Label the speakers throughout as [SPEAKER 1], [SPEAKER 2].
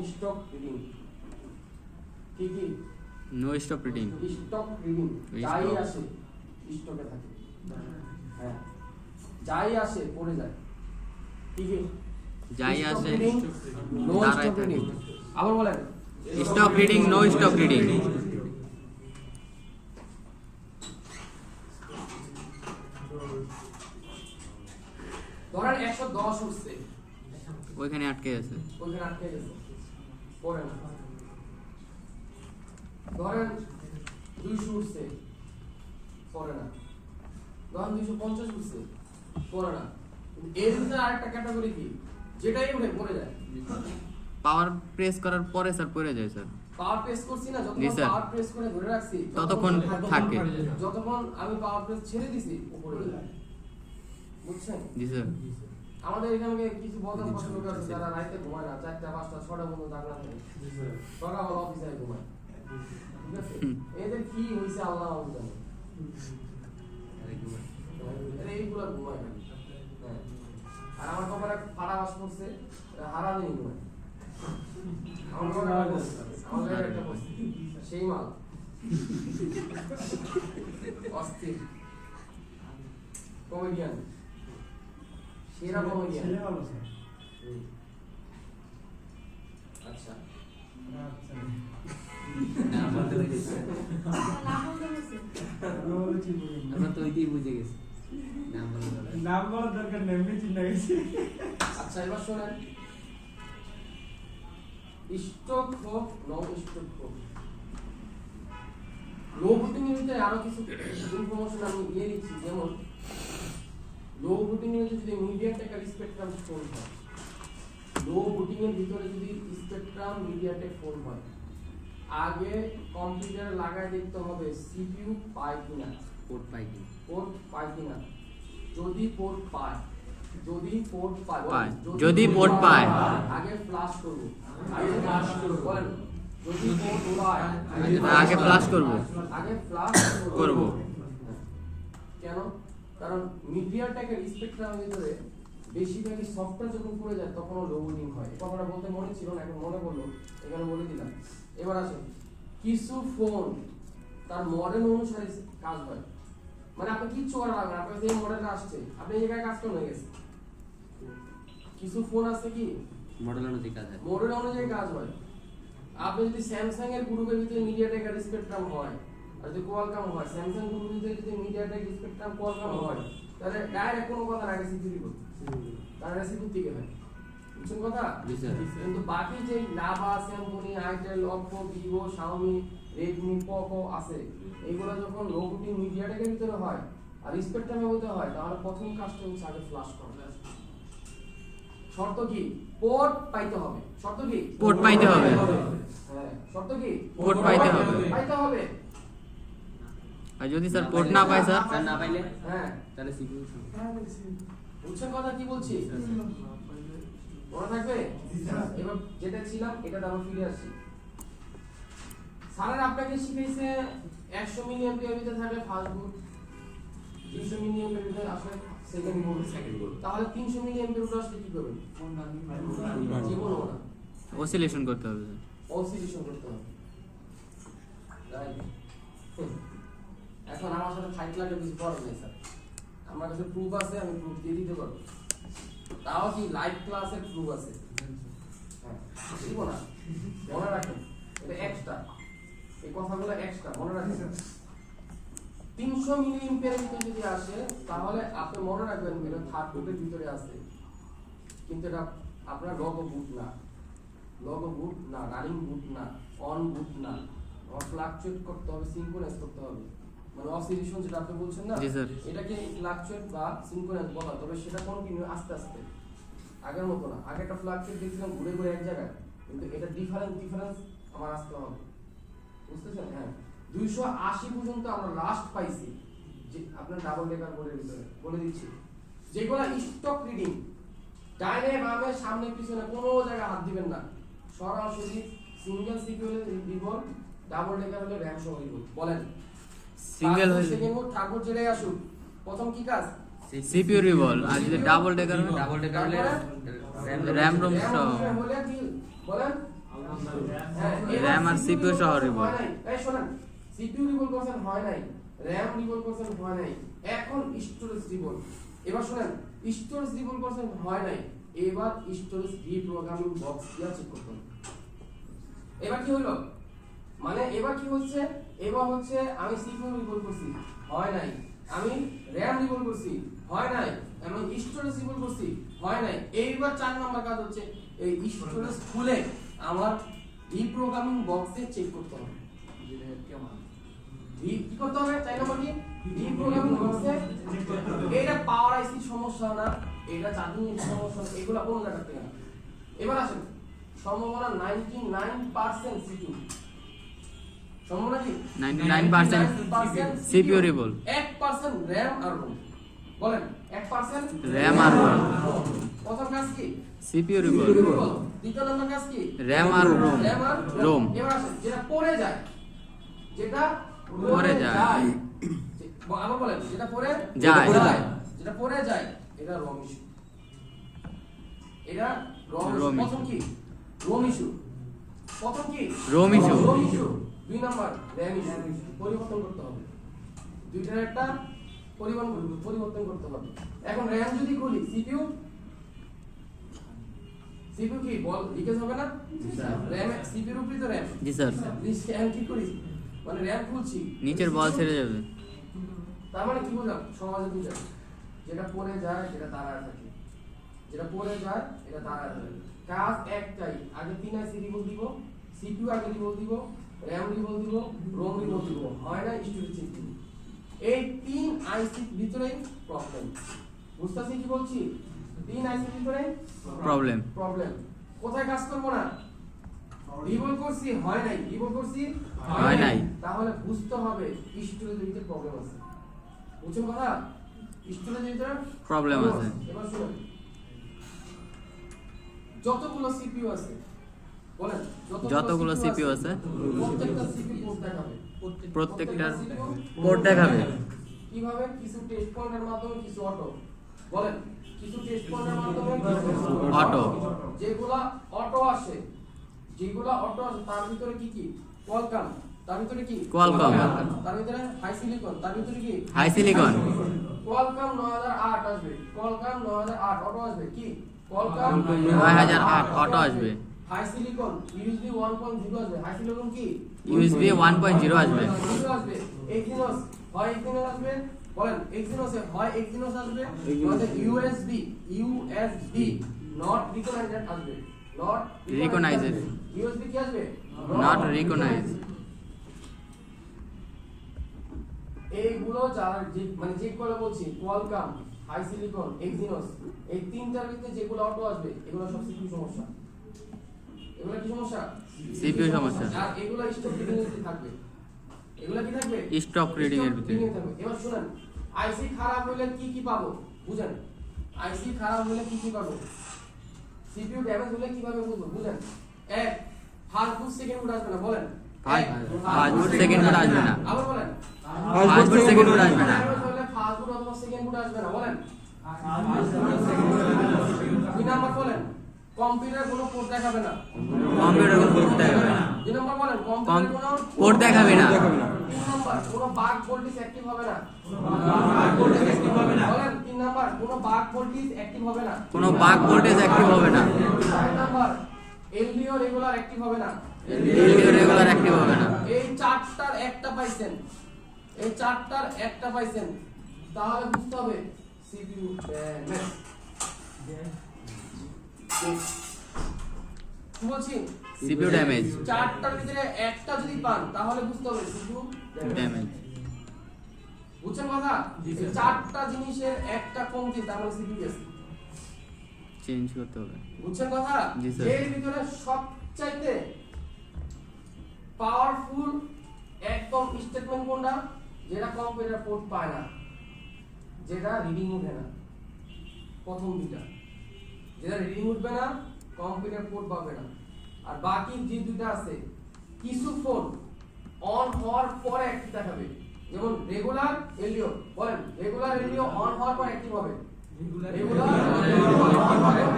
[SPEAKER 1] Stock reading. কি কি?
[SPEAKER 2] No stop reading.
[SPEAKER 1] Stock reading যাই আসে স্টকে থাকে। হ্যাঁ, যাই আসে পড়ে যায়। কি কি?
[SPEAKER 2] যাই আসে
[SPEAKER 1] নো স্টক রিডিং। আবার বলেন,
[SPEAKER 2] stop reading, no stop reading.
[SPEAKER 1] ধরেন 110 উঠছে,
[SPEAKER 2] ওইখানে আটকে আছে,
[SPEAKER 1] ওইখানে আটকে গেছে, পড়ে না। ধরেন 200 উঠছে, পড়ে না। ধরেন 250 উঠছে, পড়ে না। এর ভিতরে আরেকটা ক্যাটাগরি কি, যেটাই উঠে পড়ে যায়।
[SPEAKER 2] পাওয়ার প্রেস করার পরে স্যার পড়ে যায় স্যার।
[SPEAKER 1] পাওয়ার প্রেস করছি না,
[SPEAKER 2] জি
[SPEAKER 1] যতক্ষণ
[SPEAKER 2] স্যার।
[SPEAKER 1] পাওয়ার প্রেস করে ধরে রাখছি
[SPEAKER 2] ততক্ষণ থাকে।
[SPEAKER 1] যতক্ষণ আমি পাওয়ার প্রেস ছেড়ে দিছি উপরে যায়। বুঝছেন?
[SPEAKER 2] জি স্যার।
[SPEAKER 1] আমাদের এখানে কিছু বদল পছন্দ লোক আছে যারা রাতে ঘুমায় না, 4টা 5টা 6টা পর্যন্ত জাগনা থাকে, সকালবেলা অফিসে ঘুমায়। ঠিক আছে, এদের কি হয়েছে আল্লাহ জানে। এইগুলো ঘুমায় না। হ্যাঁ, আর আমার কপালে ফাড়া বাস করছে, হারা নেই ঘুমায়। আমার কপালে একটা বসছে, সেই মাল অস্থির কমেডিয়ান, সেরা কমেডিয়ান। আচ্ছা,
[SPEAKER 3] আমরা তো ওইটাই বুঝে গেছি, নাম বলার দরকার নেই, এমনি চিন্তা গেছি।
[SPEAKER 1] আচ্ছা এবার শোনেন, স্টক হোক নন স্টক হোক, লো ভোটিং এর ভিতরে আরো কিছু ইনফরমেশন আমি দিয়ে দিচ্ছি। যেমন লো ভোটিং এর যদি মিডিয়াটেক স্পেকট্রাম ফোন হয়, লো ভোটিং এর ভিতরে যদি স্পেকট্রাম মিডিয়াটেক ফোন হয়, আগে কম্পিউটারে লাগায় দেখতে হবে সিপিইউ পায় কিনা,
[SPEAKER 2] পোর্ট পাই কি,
[SPEAKER 1] পোর্ট পায় কিনা। যদি পোর্ট পায়, যদি পোর্ট পায়,
[SPEAKER 2] যদি পোর্ট পায়
[SPEAKER 1] আগে ফ্লাশ করব, আগে ফ্লাশ করব, বলেন যদি পোর্ট পায়
[SPEAKER 2] আগে ফ্লাশ করব,
[SPEAKER 1] আগে ফ্লাশ
[SPEAKER 2] করব।
[SPEAKER 1] কেন? কারণ মিডিয়াটেকের স্পেকট্রামের ভিতরে বেশিরভাগই সফটওয়্যার যখন পড়ে যায় তখন লো ভোটিং হয়। এই কথাটা বলতে মনে ছিল না, এখন মনে পড়লো, এখানে বলে দিলাম। এবার আসেন, কিছু ফোন তার মডেল অনুসারে কাজ হয়, মানে আপনি কিচ্ছু করা লাগবে না, আপনার যে মডেলটা আসছে আপনি এই জায়গায় কাজ করে হয়ে গেছে। কিছু ফোন আছে কি
[SPEAKER 2] মডেল অনুযায়ী কাজ হয়,
[SPEAKER 1] মডেল অনুযায়ী কাজ হয়। আপনি যদি স্যামসাং এর গ্রুপের ভিতরে মিডিয়াটেক এর স্পেকট্রাম হয়, আর যদি কোয়ালকম হয়, স্যামসাং গ্রুপের ভিতরে যদি মিডিয়াটেক স্পেকট্রাম কোয়ালকম হয়, তাহলে ডাইরেক্ট কোনো কথা আগে সিকিউরিটি করতে, তার সিকিউরিটি থেকে হয়। বুঝছেন কথা? কিন্তু বাকি যে lava, Samsung, itel, Oppo, Vivo, Xiaomi, Redmi, Poco আছে, এগুলো যখন লো ভোটিং মিডিয়াটেকের ভিতরে হয় আর স্পেকট্রামের মধ্যে হয়, তাহলে প্রথম কাজটা হচ্ছে আগে ফ্লাশ করা। শর্ত কি? পোর্ট পাইতে হবে। শর্ত কি?
[SPEAKER 2] পোর্ট পাইতে হবে।
[SPEAKER 1] হ্যাঁ, শর্ত কি?
[SPEAKER 2] পোর্ট পাইতে হবে,
[SPEAKER 1] পাইতে হবে।
[SPEAKER 2] আর যদি স্যার পোর্ট না পায় স্যার,
[SPEAKER 3] না পাইলে
[SPEAKER 1] হ্যাঁ,
[SPEAKER 3] তাহলে সিপিইউ
[SPEAKER 1] বুঝছেন কথা কি বলছি? মনে থাকবে? এবার যেটা ছিলাম এটাতে আবার ফিরে আসছি। স্যারের আপনাকে শিখাইছে 100 মিলি অ্যাম্পিয়ার ভিতরে থাকলে ফার্স্ট বুট, 200 মিলি অ্যাম্পিয়ার ভিতরে আসলে সেকেন্ড বুট, তাহলে 300 মিলি অ্যাম্পিয়ার ভিতরে আসলে কি করবেন? জীবনও না,
[SPEAKER 2] অসিলেশন করতে হবে,
[SPEAKER 1] অসিলেশন করতে হবে। রাইট। এখন আমার সাথে ফাইট লাগলে কিছু করার নেই স্যার, আমার কাছে প্রুফ আছে, আমি প্রুফ দিয়ে দিতে পারবো। তাও কি লাইভ ক্লাসের প্রুফ আছে। হ্যাঁ, দিব না, মনে রাখেন এটা এক্সট্রা, এই কথাগুলো এক্সট্রা মনে রাখেন। 300 মিলি অ্যাম্পিয়ারের ভিতরে যদি আসে তাহলে আপনি মনে রাখবেন এটা থার্ড বুটের ভিতরে আছে, কিন্তু এটা আপনার লগো বুট না, লগো বুট না, রানিং বুট না, অন বুট না, ফ্লাকচুয়েট করতে হবে, সিনক্রোনাইজ করতে হবে। মানে অসিলেশন যেটা আপনি বলছেন না, এটাকে ফ্লাকচুয়েট বা সিনক্রোনাইজ বলা, তবে সেটা কন্টিনিউ আস্তে আস্তে, আগের মতো না। আগে একটা ফ্লাকচুয়েট দেখছিলাম ঘুরে ঘুরে এক জায়গায়, কিন্তু এটা ডিফারেন্স আমার আসতে হবে। বুঝতেছেন? হ্যাঁ, 280 পর্যন্ত আমরা লাস্ট পাইছি, যে আপনার ডাবল ডেকার বোর্ডের ভিতরে বলে দিচ্ছি, যেগুলো স্টক রিডিং, ডাইনে বামে সামনে পিছনে কোনো জায়গায় হাত দিবেন না, সরাসরি সিঙ্গেল সিকিউর রিভল, ডাবল ডেকার হলে র‍্যাম সহ রিভল। বলেন
[SPEAKER 2] সিঙ্গেল হলে
[SPEAKER 1] সেকেন্ড মোড থার্ড মোড যেটাই আসুক, প্রথম কি কাজ?
[SPEAKER 2] সিপিইউ রিভল, আর যদি ডাবল ডেকার হলে
[SPEAKER 3] ডাবল ডেকার হলে
[SPEAKER 2] র‍্যাম রোম সহ।
[SPEAKER 1] হলে কি বলেন? হ্যাঁ
[SPEAKER 2] RAM আর CPU সহ রিবল।
[SPEAKER 1] হয় নাই। এই শুনেন, CPU রিবল করছেন হয় নাই, RAM রিবল করছেন হয় নাই, এখন স্টোরেজ রিবল। এবার শুনেন, স্টোরেজ রিবল করছেন হয় নাই, এবার স্টোরেজ রিপ্রোগ্রামিং বক্স দিয়া চেক করতে হবে। এবার কি হলো, মানে এবার কি হচ্ছে, এবার হচ্ছে আমি CPU রিবল করছি হয় নাই, আমি RAM রিবল করছি হয় নাই, আমি স্টোরেজ রিবল করছি হয় নাই। এইবার 4 নাম্বার কাজ হচ্ছে এই স্টোরেজ খুলে আমার রিপ্রোগ্রামিং বক্সে চেক করতে হবে। কি করতে হবে? 4 নাম্বার কি রিপ্রোগ্রামিং বক্সে চেক করতে হবে। এটা পাওয়ার আইসি সমস্যা না, এটা চার্জিং এর সমস্যা না, এগুলা কোন জায়গা থেকে না। এবার আসেন, সম্ভাবনা 99% CPU, সম্ভাবনা কি
[SPEAKER 2] 99% CPU রিবল,
[SPEAKER 1] 1% RAM আর ROM। বলেন 1%
[SPEAKER 2] RAM আর ROM।
[SPEAKER 1] প্রথম কাজ কি
[SPEAKER 2] CPU রিবল,
[SPEAKER 1] দ্বিতীয় নম্বর কাজ কি
[SPEAKER 2] RAM আর ROM।
[SPEAKER 1] এবার আসেন, যেটা পড়ে যায়, যেটা
[SPEAKER 2] পড়ে যায়,
[SPEAKER 1] আবার বলেন যেটা পড়ে
[SPEAKER 2] যায়,
[SPEAKER 1] যেটা পড়ে যায়, এটা ROM ইস্যু। এটা ROM
[SPEAKER 2] ROM
[SPEAKER 1] প্রথম কি ROM ইস্যু, প্রথম কি
[SPEAKER 2] ROM issue.
[SPEAKER 1] ROM issue. 2 number RAM issue, পরিবর্তন করতে হবে। দুইটার একটা পরিবর্তন করতে হবে। এখন RAM যদি খুলি, CPU কি বল লিকেজ হবে না? RAM CPU এর উপরে তো RAM।
[SPEAKER 2] জি স্যার,
[SPEAKER 1] RAM কি করি, মানে RAM খুলছি,
[SPEAKER 2] নিচের বল ছেড়ে যাবে।
[SPEAKER 1] তার মানে কি বুঝলাম, সমাজে বুঝলাম, যেটা পড়ে যায় সেটা দাঁড়ায় থাকে, যেটা পড়ে যায় এটা দাঁড়ায় থাকে। কাজ একটাই, আগে 3 আইসি রিবল দিব, CPU আগে রিবল দিব, RAM রিবল দিব, ROM রিবল দিব, হয় না স্টোরেজ চেক দিব। এই 3 আইসির ভিতরেই প্রবলেম। বুঝতেছি কি বলছি? 3 আইসির ভিতরে
[SPEAKER 2] প্রবলেম।
[SPEAKER 1] কোথায় কাজ করব না? রিবল করছি হয় নাই, রিবল করছি
[SPEAKER 2] হয় নাই,
[SPEAKER 1] তাহলে বুঝতে হবে স্টোরেজের ভিতরে প্রবলেম আছে। বুঝছেন কথা? স্টোরেজের ভিতরে
[SPEAKER 2] প্রবলেম আছে।
[SPEAKER 1] এবার শুনুন, যতগুলো CPU আছে, বলেন
[SPEAKER 2] যতগুলো CPU আছে,
[SPEAKER 1] প্রত্যেকটা CPU পোর্ট দেখাবে,
[SPEAKER 2] প্রত্যেকটার পোর্ট দেখাবে।
[SPEAKER 1] কিভাবে? কিছু টেস্ট পয়েন্টের মাধ্যমে, কিছু অটো। বলেন কিছু টেস্ট পয়েন্টের মাধ্যমে,
[SPEAKER 2] অটো।
[SPEAKER 1] যেগুলা অটো আসে, তার ভিতরে কি কি? কোয়ালকম। তার ভিতরে কি?
[SPEAKER 2] কোয়ালকম।
[SPEAKER 1] তার ভিতরে হাই সিলিকন। তার ভিতরে কি?
[SPEAKER 2] High silicon.
[SPEAKER 1] কোয়ালকম 9008 আসবে, কোয়ালকম 9008 অটো আসবে। কি? কোয়ালকম
[SPEAKER 2] 9008 অটো আসবে।
[SPEAKER 1] হাই সিলিকন USB 1.0 আসবে। হাই সিলিকন কি?
[SPEAKER 2] USB 1.0 আসবে।
[SPEAKER 1] আসবে। এক্সিনোস, হয় এক্সিনোস আসবে, বলেন এক্সিনোস হয় এক্সিনোস আসবে, নয়তো USB নট রিকগনাইজড আসবে, নট
[SPEAKER 2] রিকগনাইজড।
[SPEAKER 1] USB কি আসবে?
[SPEAKER 2] Not recognised.
[SPEAKER 1] এইগুলো যারা মানে যে করে বলছি, কোয়ালকম, হাই সিলিকন, এক্সিনোস, এই তিনটার ভিতরে যেগুলো অটো আসবে, এগুলো সব CPU সমস্যা। এগুলো কি সমস্যা?
[SPEAKER 2] CPU সমস্যা।
[SPEAKER 1] আর এগুলো স্টক রিডিং এর থাকবে, এগুলো কি থাকবে?
[SPEAKER 2] স্টক রিডিং এর ভিতরে
[SPEAKER 1] থাকবে। এবার শুনেন, আইসি খারাপ হলে কি কি পাবো বুঝেন? আইসি খারাপ হলে কি কি পাবো? CPU ড্যামেজ হলে কিভাবে বুঝবো বুঝেন? এক, ফাস্ট সেকেন্ড বুট আসবে না, বলেন
[SPEAKER 2] ফাস্ট বুট সেকেন্ড বুট আসবে না।
[SPEAKER 1] আবার বলেন
[SPEAKER 2] ফাস্ট বুট সেকেন্ড বুট আসবে না।
[SPEAKER 1] ড্যামেজ হলে ফাস্ট বুট অথবা সেকেন্ড বুট আসবে না, বলেন। দুই নাম্বার বলেন, কম্পিউটার কোনো পোর্ট দেখাবে না।
[SPEAKER 2] কম্পিউটার কোনো পোর্ট দেখাবে না।
[SPEAKER 1] দুই নাম্বার বলেন, কম্পিউটার কোনো
[SPEAKER 2] পোর্ট দেখাবে না।
[SPEAKER 1] তিন নাম্বার, কোনো বাগ ভোল্টেজ অ্যাক্টিভ হবে না। বলেন তিন নাম্বার, কোনো বাগ ভোল্টেজ অ্যাক্টিভ হবে না।
[SPEAKER 2] কোনো বাগ ভোল্টেজ অ্যাক্টিভ হবে না।
[SPEAKER 1] চার নাম্বার, এলডিও রেগুলার অ্যাক্টিভ হবে না।
[SPEAKER 2] এলডিও রেগুলার অ্যাক্টিভ হবে না।
[SPEAKER 1] এই চারটার একটা পাইছেন, এই চারটার একটা পাইছেন, তাহলে বুঝতে হবে সিপিইউ ড্যামেজ। কি বলছি?
[SPEAKER 2] CPU damage.
[SPEAKER 1] চারটার ভিতরে একটা যদি পান তাহলে বুঝতে হবে সিপিইউ
[SPEAKER 2] ড্যামেজ।
[SPEAKER 1] বুঝছেন কথা? চারটা জিনিসের একটা কমতি, তার মানে সিপিইউ আছে,
[SPEAKER 2] চেঞ্জ করতে হবে।
[SPEAKER 1] বুঝছেন কথা?
[SPEAKER 2] জি স্যার।
[SPEAKER 1] এর ভিতরে সবচাইতে পাওয়ারফুল একদম স্টেটমেন্ট কোনটা? যেটা কম্পিউটার পোর্ট পায় না, যেটা রিডিং উঠে না। প্রথম দুইটা, যেটা রিডিং উঠবে না, কম্পিউটার পোর্ট পাবে না। আর বাকি যে দুইটা আছে, কিছু ফোন অন হওয়ার পরে অ্যাক্টিভ দেখাবে, যেমন রেগুলার এলডিও। বলেন রেগুলার এলডিও অন হওয়ার পর অ্যাক্টিভ হবে। রেগুলার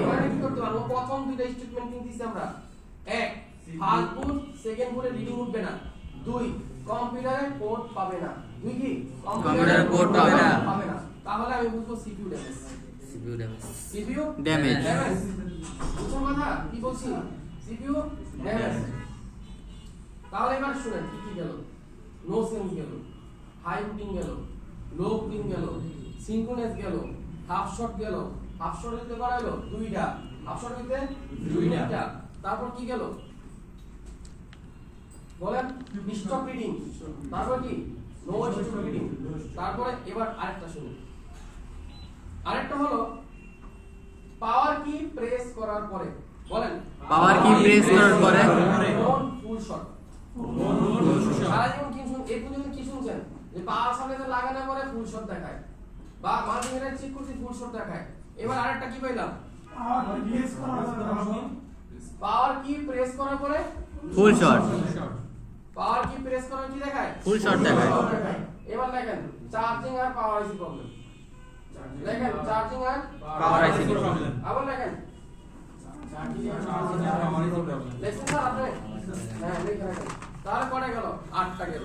[SPEAKER 1] এখানে কি করতে পারবো? প্রথম দুইটা স্টেটমেন্ট কিন্তু দিছি আমরা। এক, ফার্স্ট বুট সেকেন্ড বুটে রিডিং উঠবে না। 2 কম্পিউটারে কোড পাবে না। 2 কি
[SPEAKER 2] কম্পিউটারে কোড পাবে না।
[SPEAKER 1] তাহলে আমি বুঝবো সিপিইউ ড্যামেজ। CPU
[SPEAKER 2] damage.
[SPEAKER 1] বুঝছো কথা কি বলছি? CPU damage. তাহলে এবার শুনেন কি কি গেল। নো সেন্স গেল, হাই বুটিং গেল, লো বুটিং গেল, সিনক্রোনাস গেল, হাফ শট গেল। হাফ শট দিতে করাইলো দুইটা, হাফ শট দিতে দুইটা। তারপর কি গেল বলেন? Stop reading. তারপর কি নো স্টপ রিডিং। তারপরে এবার আরেকটা শুনুন। আরেকটা হলো পাওয়ার কি প্রেস করার পরে বলেন
[SPEAKER 2] পাওয়ার কি প্রেস করার পরে
[SPEAKER 1] ফুল শট। সারা জীবন কি শুন এই পর্যন্ত কি শুনছেন যে পাওয়ার সামনে লাগানোর পরে ফুল শট দেখায় বা মাল্টিমিটার চেক করতে ফুল শট দেখায়। এবার আরেকটা কি পাইলাম? পাওয়ার কি প্রেস করার পরে
[SPEAKER 2] ফুল শট।
[SPEAKER 1] পাওয়ার কি প্রেস করার কি দেখায়?
[SPEAKER 2] ফুল শট দেখায়।
[SPEAKER 1] এবার দেখেন চার্জিং আর পাওয়ার আইসি প্রবলেম। দেখেন চার্জিং আর
[SPEAKER 2] পাওয়ার আইসি
[SPEAKER 1] প্রবলেম। আবার দেখেন চার্জিং আর পাওয়ার আইসি প্রবলেম। লেখেন স্যার আপনি? হ্যাঁ লিখে রাখেন। তাহলে কটা গেল? 8টা গেল।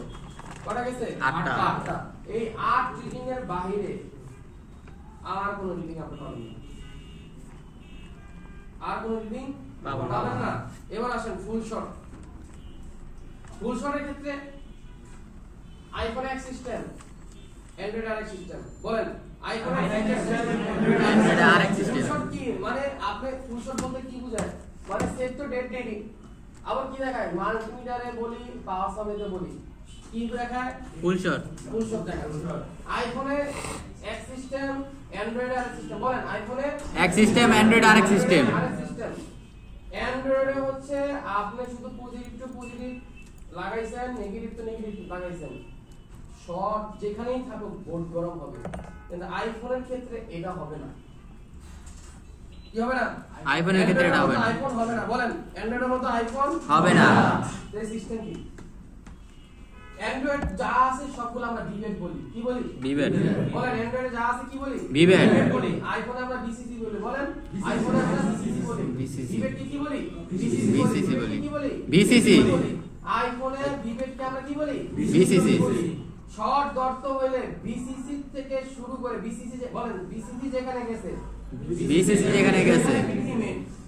[SPEAKER 1] কটা গেছে? 8টা। এই 8 রিডিং এর বাইরে আর কোন রিডিং আপনি পাবেন না। আর কোন রিডিং পাবেন না। এবার আসেন ফুল শট। ফুল শটের ক্ষেত্রে iPhone X system, Android RX system বলেন। IPhone
[SPEAKER 2] Android RX system
[SPEAKER 1] full shot কি মানে? আপনি ফুল শট বলতে কি বোঝায়? মানে সেট তো ডেড রেডি। আবার কি দেখায়? মাল্টিমিটারে বলি, পাওয়ার সাপ্লাইতে বলি কি দেখায়?
[SPEAKER 2] ফুল শট।
[SPEAKER 1] ফুল শট দেখায়। আইফোনে X system, Android RX system বলেন। আইফোনে
[SPEAKER 2] X system, Android RX system.
[SPEAKER 1] অ্যান্ড্রয়েডে হচ্ছে আপনি শুধু পজিটিভ টু পজিটিভ লাগাইছেন, নেগেটিভ টু নেগেটিভ লাগাইছেন, শর্ট যেখানেই থাকুক বোর্ড গরম হবে। কিন্তু আইফোনের ক্ষেত্রে এটা হবে না। কি হবে না?
[SPEAKER 2] আইফোনের ক্ষেত্রে এটা হবে না।
[SPEAKER 1] আইফোন হবে না বলেন। অ্যান্ড্রয়েডের মতো আইফোন
[SPEAKER 2] হবে না।
[SPEAKER 1] এই সিস্টেম কি? অ্যান্ড্রয়েড যা আছে সবগুলো আমরা ভিভেট বলি। কি বলি?
[SPEAKER 2] ভিভেট।
[SPEAKER 1] বলেন অ্যান্ড্রয়েডে যা আছে কি বলি?
[SPEAKER 2] ভিভেট
[SPEAKER 1] বলি। আইফোনে আমরা বিসিসি বলি। বলেন আইফোনে আমরা বিসিসি বলি। ভিভেট কি বলি?
[SPEAKER 2] বিসিসি বলি।
[SPEAKER 1] কি বলি?
[SPEAKER 2] বিসিসি।
[SPEAKER 1] আইফোনে ভিভেট কে আমরা কি বলি?
[SPEAKER 2] বিসিসি।
[SPEAKER 1] শর্ট দর্ত হইলে বিসিসি থেকে শুরু করে বিসিসি বলেন বিসিসি যেখানে গেছে,
[SPEAKER 2] বিসিসি যেখানে গেছে,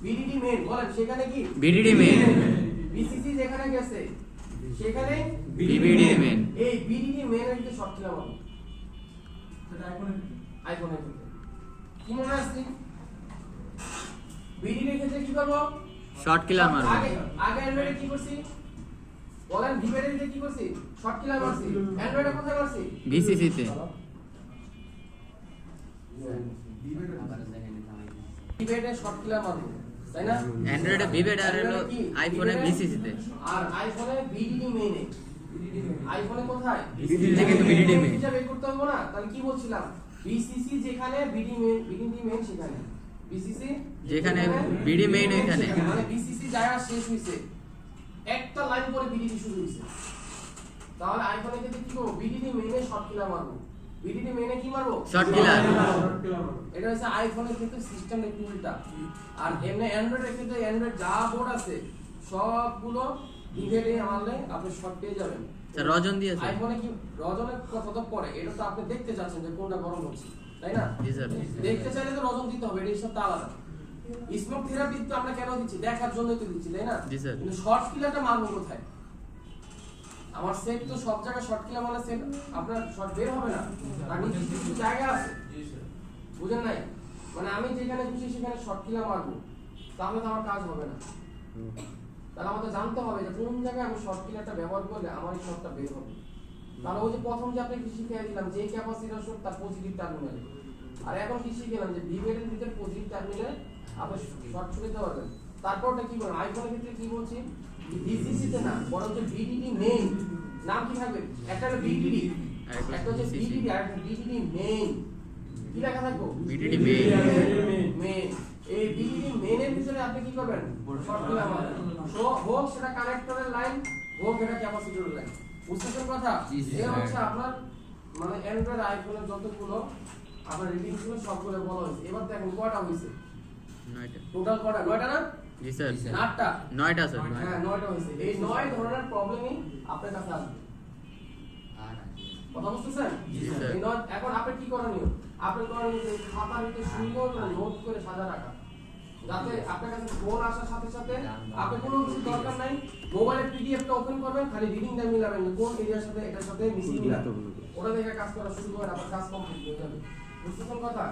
[SPEAKER 1] বিডিডি মেইন বলেন সেখানে কি?
[SPEAKER 2] BDD main.
[SPEAKER 1] বিসিসি যেখানে গেছে সেখানে
[SPEAKER 2] বিডিডি মেইন।
[SPEAKER 1] এই বিডিডি মেইনের কি শর্ট ছিল বলো? সেটা আইফোনের ক্ষেত্রে কি মনে আছে? বিডিডি ক্ষেত্রে কি করব?
[SPEAKER 2] শর্ট কিলার মারব।
[SPEAKER 1] আগে অ্যান্ড্রয়েডে কি করছি বলেন? ভিভেটে কি করছি? শর্ট কিলার মারছি। অ্যান্ড্রয়েডে কোথায় মারছি?
[SPEAKER 2] বিসিসি তে।
[SPEAKER 1] ভিভেটে শর্ট কিলার মারব তাই না?
[SPEAKER 2] অ্যান্ড্রয়েডে ভিভেট আর হলো আইফোনে বিসিসি তে।
[SPEAKER 1] আর আইফোনে বিডিডি মেইনে। আইফোনে কোথায়?
[SPEAKER 2] বিসিসি থেকে তো বিডিডি মেইন।
[SPEAKER 1] এটা বের করতে হবে না? তাহলে কি বলছিলাম? বিসিসি যেখানে বিডিডি মেইন সেখানে। বিসিসি
[SPEAKER 2] যেখানে বিডি মেইন ওইখানে।
[SPEAKER 1] মানে বিসিসি জায়গা শেষ হইছে, একটা লাইন পরে বিডিডি শুরু হইছে। তাহলে আইফোনে ক্ষেত্রে কি করব? বিডিডি মেইনে শর্ট কিলার মারব। বিডিডি মেইনে কি মারব?
[SPEAKER 2] শর্ট কিলার।
[SPEAKER 1] এটা হচ্ছে আইফোনের ক্ষেত্রে সিস্টেম একটু উল্টা। আর এমনি অ্যান্ড্রয়েডের ক্ষেত্রে অ্যান্ড্রয়েড যা বোর্ড আছে সবগুলো ভিভেটে মারলে আপনি শর্ট পেয়ে যাবেন।
[SPEAKER 2] স্যার রজন দিয়েছে।
[SPEAKER 1] আইফোনে কি রজনের কথা তো পরে, এটা তো আপনি দেখতে চাচ্ছেন যে কোনটা গরম হচ্ছে তাই না?
[SPEAKER 2] জি স্যার।
[SPEAKER 1] দেখতে চাইলে তো রজন দিতে হবে, এটা হিসাবটা আলাদা। স্মোক থেরাপি তো আমরা কেন দিচ্ছি? দেখার জন্যই তো দিচ্ছি তাই না?
[SPEAKER 2] জি স্যার।
[SPEAKER 1] কিন্তু শর্ট কিলারটা মারবো কোথায়? আমার সেট তো সব জায়গায় শর্ট কিলার মানে সেট আপনার শর্ট বের হবে না, তার নিচে কিছু জায়গা আছে বুঝেন নাই? মানে আমি যেখানে খুশি সেখানে শর্ট কিলার মারবো, তাহলে তো আমার কাজ হবে না। তাহলে আমাদের জানতে হবে যে কোন জায়গায় আমি শর্ট কিলারটা ব্যবহার করলে আমার এই শর্টটা বের হবে। তাহলে ওই যে প্রথম যে আপনাকে শিখিয়ে দিলাম যে ক্যাপাসিটর শর্ট তার পজিটিভ টার্মিনালে, আর এখন কি শিখলাম যে ভিভেটের ভিতরে পজিটিভ টার্মিনালে আপনি শর্ট ছুড়ে দিতে পারবেন। তারপরটা কি বলেন? আইফোনের ক্ষেত্রে কি বলছি? বিসিসি তে না, বরং বিডিডি মেইন। নাম কি থাকবে? একটা হলো বিডিডি, একটা হচ্ছে বিডিডি, আর একটা বিডিডি মেইন। কি লেখা থাকবে?
[SPEAKER 2] BDD main.
[SPEAKER 1] মেইন। এই বিডিডি মেইনের ভিতরে আপনি কি করবেন? শর্ট কিলার মারবেন। সো হোক সেটা কানেক্টরের লাইন, হোক এটা ক্যাপাসিটরের লাইন। বুঝতেছেন কথা? এই হচ্ছে আপনার মানে অ্যান্ড্রয়েড আইফোনের যতগুলো আপনার রিডিং ছিল সবগুলো বলা হয়েছে। এবার দেখেন কয়টা হয়েছে?
[SPEAKER 2] 9টা।
[SPEAKER 1] টোটাল কয়টা? 9টা না?
[SPEAKER 2] জি স্যার
[SPEAKER 3] জি, স্যার।
[SPEAKER 1] 8টা
[SPEAKER 2] 9টা স্যার
[SPEAKER 1] হ্যাঁ 9টা হয়েছে এই 9 ধরনের প্রবলেমই আপনার কাছে আসবে
[SPEAKER 3] আর আছে।
[SPEAKER 1] কথা বুঝতেছেন
[SPEAKER 2] জি, স্যার।
[SPEAKER 1] এই 9 এখন আপনি কি করণীয় আপনি করণীয় যে খাতার ভিতরে সুন্দর নোট করে সাজা রাখা যাতে আপনার কাছে ফোন আসার সাথে সাথে আপনি কোনো কিছু দরকার নাই মোবাইলের পিডিএফটা ওপেন করবেন খালি রিডিংটা মিলাবেন যে কোন এরিয়ার সাথে এটার সাথে মিসিং মিলাবেন ওটা দেখে কাজ করা শুরু করেন আপনার কাজ কমপ্লিট হয়ে যাবে বুঝতেছেন কথা